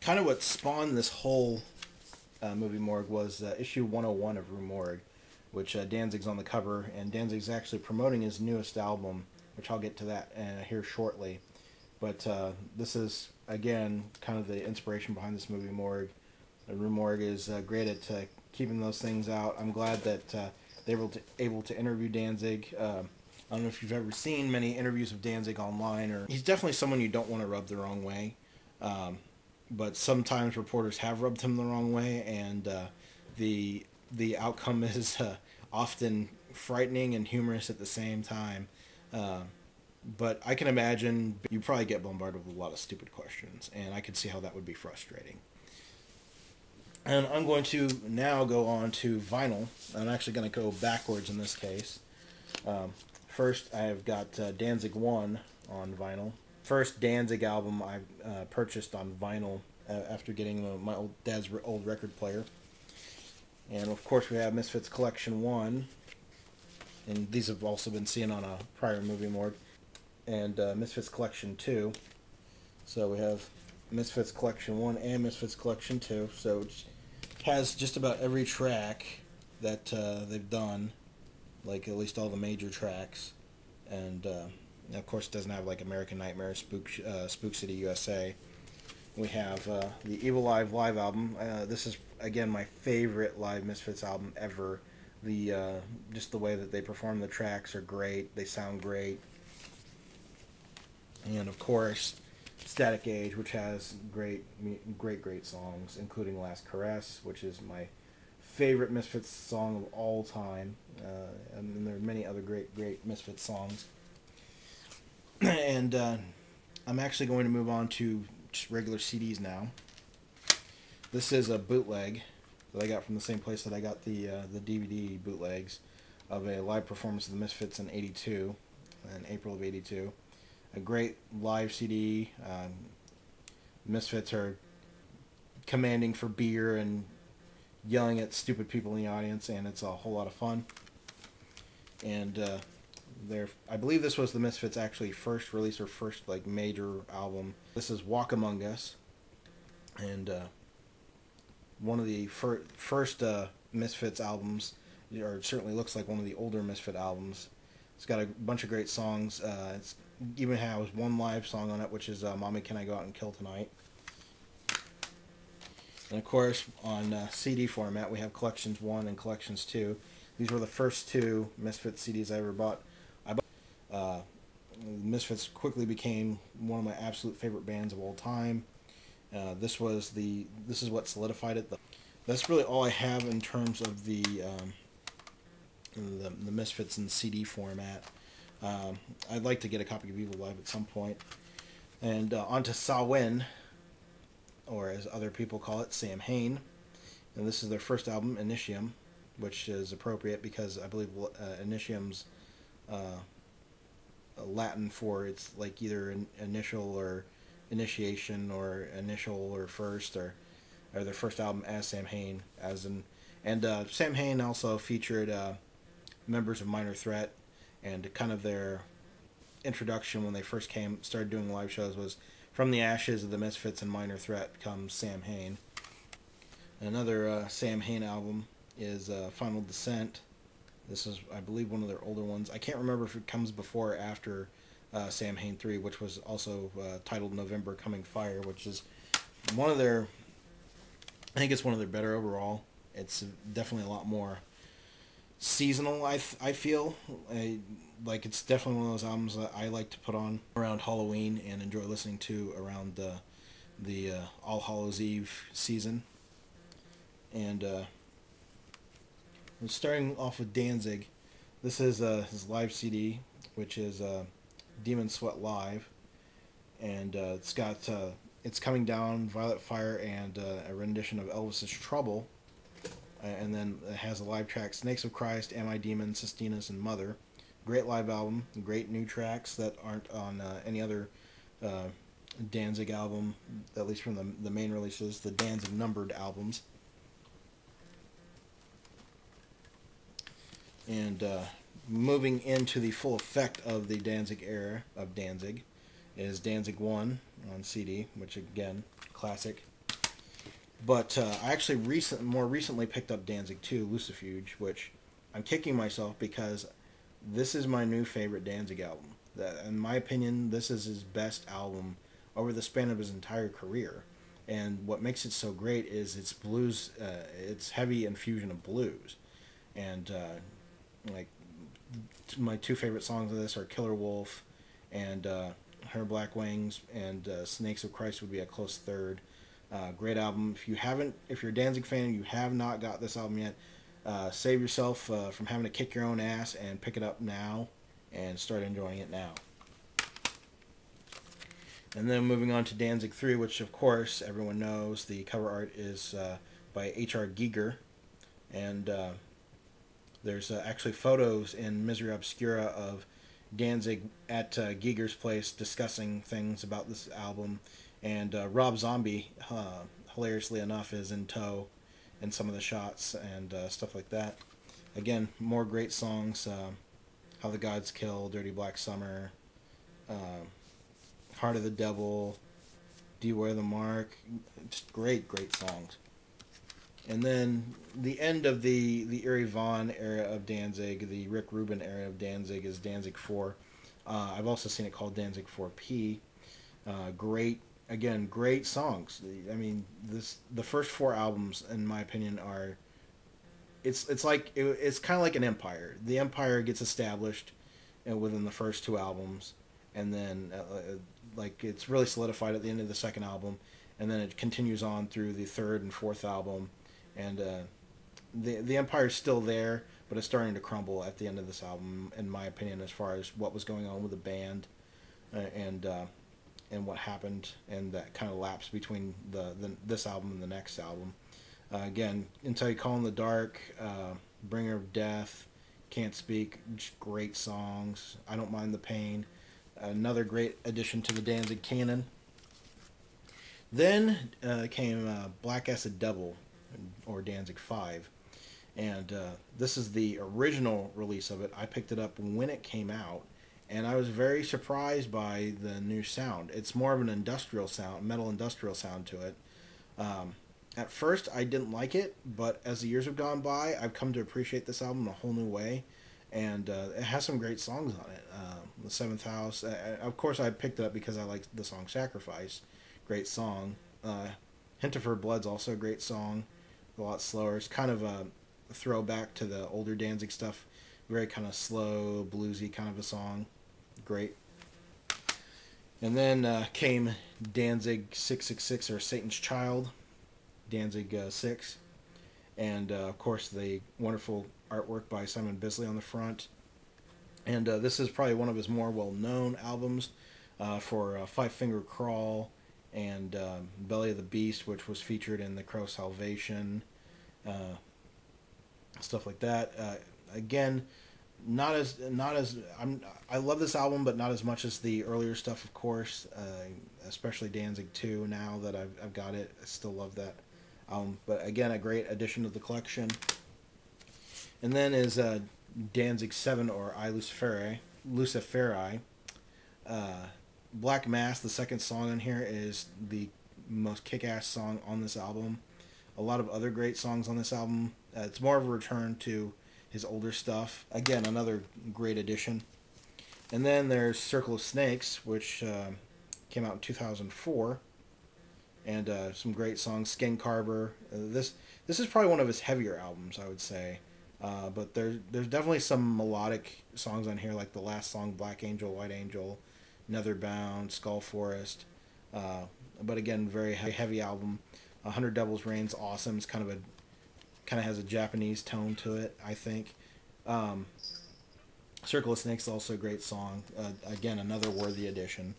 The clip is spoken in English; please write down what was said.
kind of what spawned this whole movie Morgue was issue 101 of Rue Morgue, which Danzig's on the cover, and Danzig's actually promoting his newest album, which I'll get to that here shortly. But this is, again, kind of the inspiration behind this movie Morgue. Rue Morgue is great at keeping those things out. I'm glad that they were able to interview Danzig. I don't know if you've ever seen many interviews of Danzig online, or he's definitely someone you don't want to rub the wrong way. But sometimes reporters have rubbed him the wrong way, and the outcome is often frightening and humorous at the same time. But I can imagine you probably get bombarded with a lot of stupid questions, and I could see how that would be frustrating. And I'm going to now go on to vinyl. I'm actually going to go backwards in this case. First, I've got Danzig 1 on vinyl. First Danzig album I purchased on vinyl after getting my dad's old record player. And of course we have Misfits Collection 1. And these have also been seen on a prior movie Morgue. And Misfits Collection 2. So we have Misfits Collection 1 and Misfits Collection 2. So it has just about every track that they've done, like at least all the major tracks. And of course it doesn't have like American Nightmare, Spook City USA. We have the Evil Live album. This is again my favorite live Misfits album ever. Just the way that they perform the tracks are great. They sound great. And of course Static Age, which has great songs, including Last Caress, which is my favorite Misfits song of all time. And there are many other great Misfits songs. And I'm actually going to move on to just regular CDs now. This is a bootleg that I got from the same place that I got the DVD bootlegs of a live performance of the Misfits in '82, in April of '82. A great live CD. Misfits are commanding for beer and yelling at stupid people in the audience, and it's a whole lot of fun. And I believe this was the Misfits' actually first release, or first like major album. This is Walk Among Us, and one of the first Misfits albums, or it certainly looks like one of the older Misfit albums. It's got a bunch of great songs. It's even has one live song on it, which is Mommy Can I Go Out and Kill Tonight. And of course on CD format we have Collections 1 and Collections 2. These were the first two Misfits CDs I ever bought. Misfits quickly became one of my absolute favorite bands of all time. This is what solidified it. That's really all I have in terms of the Misfits in CD format. I'd like to get a copy of Evil Live at some point. And on to Samhain, or as other people call it, Samhain. And this is their first album, Initium, which is appropriate because I believe Initium's Latin for it's like either initial or initiation, or initial or first, or their first album as Samhain, and Samhain also featured members of Minor Threat, and kind of their introduction when they first started doing live shows was From the Ashes of the Misfits and Minor Threat comes Samhain. Another Samhain album is Final Descent. This is, I believe, one of their older ones. I can't remember if it comes before or after Samhain 3, which was also titled November Coming Fire, which is one of their, I think it's one of their better overall. It's definitely a lot more seasonal, I feel. Like it's definitely one of those albums that I like to put on around Halloween and enjoy listening to around the All Hallows Eve season. And starting off with Danzig, this is his live CD, which is Demon Sweat Live, and it's got It's Coming Down, Violet Fire, and a rendition of Elvis's Trouble. And then it has a live track, Snakes of Christ, Am I Demon, Sistina's, and Mother. Great live album, great new tracks that aren't on any other Danzig album, at least from the main releases, the Danzig numbered albums. And moving into the full effect of the Danzig era of Danzig is Danzig 1 on CD, which again, classic. But I actually more recently picked up Danzig 2, Lucifuge, which I'm kicking myself because this is my new favorite Danzig album. In my opinion, this is his best album over the span of his entire career. And what makes it so great is its blues, its heavy infusion of blues. And like my two favorite songs of this are Killer Wolf and Her Black Wings, and Snakes of Christ would be a close third. Great album. If you're a Danzig fan and you have not got this album yet, save yourself from having to kick your own ass and pick it up now and start enjoying it now. And then moving on to Danzig 3, which of course everyone knows, the cover art is by H.R. Giger, and there's actually photos in Misery Obscura of Danzig at Giger's place discussing things about this album, and Rob Zombie, hilariously enough, is in tow in some of the shots and stuff like that. Again, more great songs: How the Gods Kill, Dirty Black Summer, Heart of the Devil, Do You Wear the Mark. Just great songs. And then the end of the Eerie Von era of Danzig, the Rick Rubin era of Danzig, is Danzig 4. I've also seen it called Danzig 4P. Great songs. I mean, the first four albums, in my opinion, are it's kind of like an empire. The empire gets established within the first two albums, and then it's really solidified at the end of the second album, and then it continues on through the third and fourth album, and the empire's still there, but it's starting to crumble at the end of this album, in my opinion, as far as what was going on with the band, and what happened, and that kind of lapse between this album and the next album. Again, Until You Call in the Dark, Bringer of Death, Can't Speak, just great songs. I Don't Mind the Pain, another great addition to the Danzig canon. Then came Black Acid Devil, or Danzig 5, and this is the original release of it. I picked it up when it came out, and I was very surprised by the new sound. It's more of an industrial sound, metal industrial sound to it. At first, I didn't like it, but as the years have gone by, I've come to appreciate this album in a whole new way, and it has some great songs on it. The Seventh House, of course, I picked it up because I liked the song Sacrifice. Great song. Hint of Her Blood's also a great song, a lot slower. It's kind of a throwback to the older Danzig stuff, very kind of slow, bluesy kind of a song. Great. And then came Danzig 666, or Satan's Child, Danzig 6, and of course the wonderful artwork by Simon Bisley on the front. And this is probably one of his more well-known albums for Five Finger Crawl and Belly of the Beast, which was featured in The Crow Salvation, stuff like that. Again, I love this album, but not as much as the earlier stuff, of course, especially Danzig 2. Now that I've got it, I still love that album. But again, a great addition to the collection. And then is Danzig 7, or I Luciferi. Black Mass, the second song on here, is the most kick-ass song on this album. A lot of other great songs on this album. It's more of a return to his older stuff. Again, another great addition. And then there's Circle of Snakes, which came out in 2004. And some great songs. Skin Carver. This is probably one of his heavier albums, I would say. But there's definitely some melodic songs on here, like the last song, Black Angel, White Angel, Netherbound, Skull Forest. But again, very heavy album. 100 Devil's Reign's awesome. It's kind of has a Japanese tone to it, I think. Circle of Snakes is also a great song. Again, another worthy addition.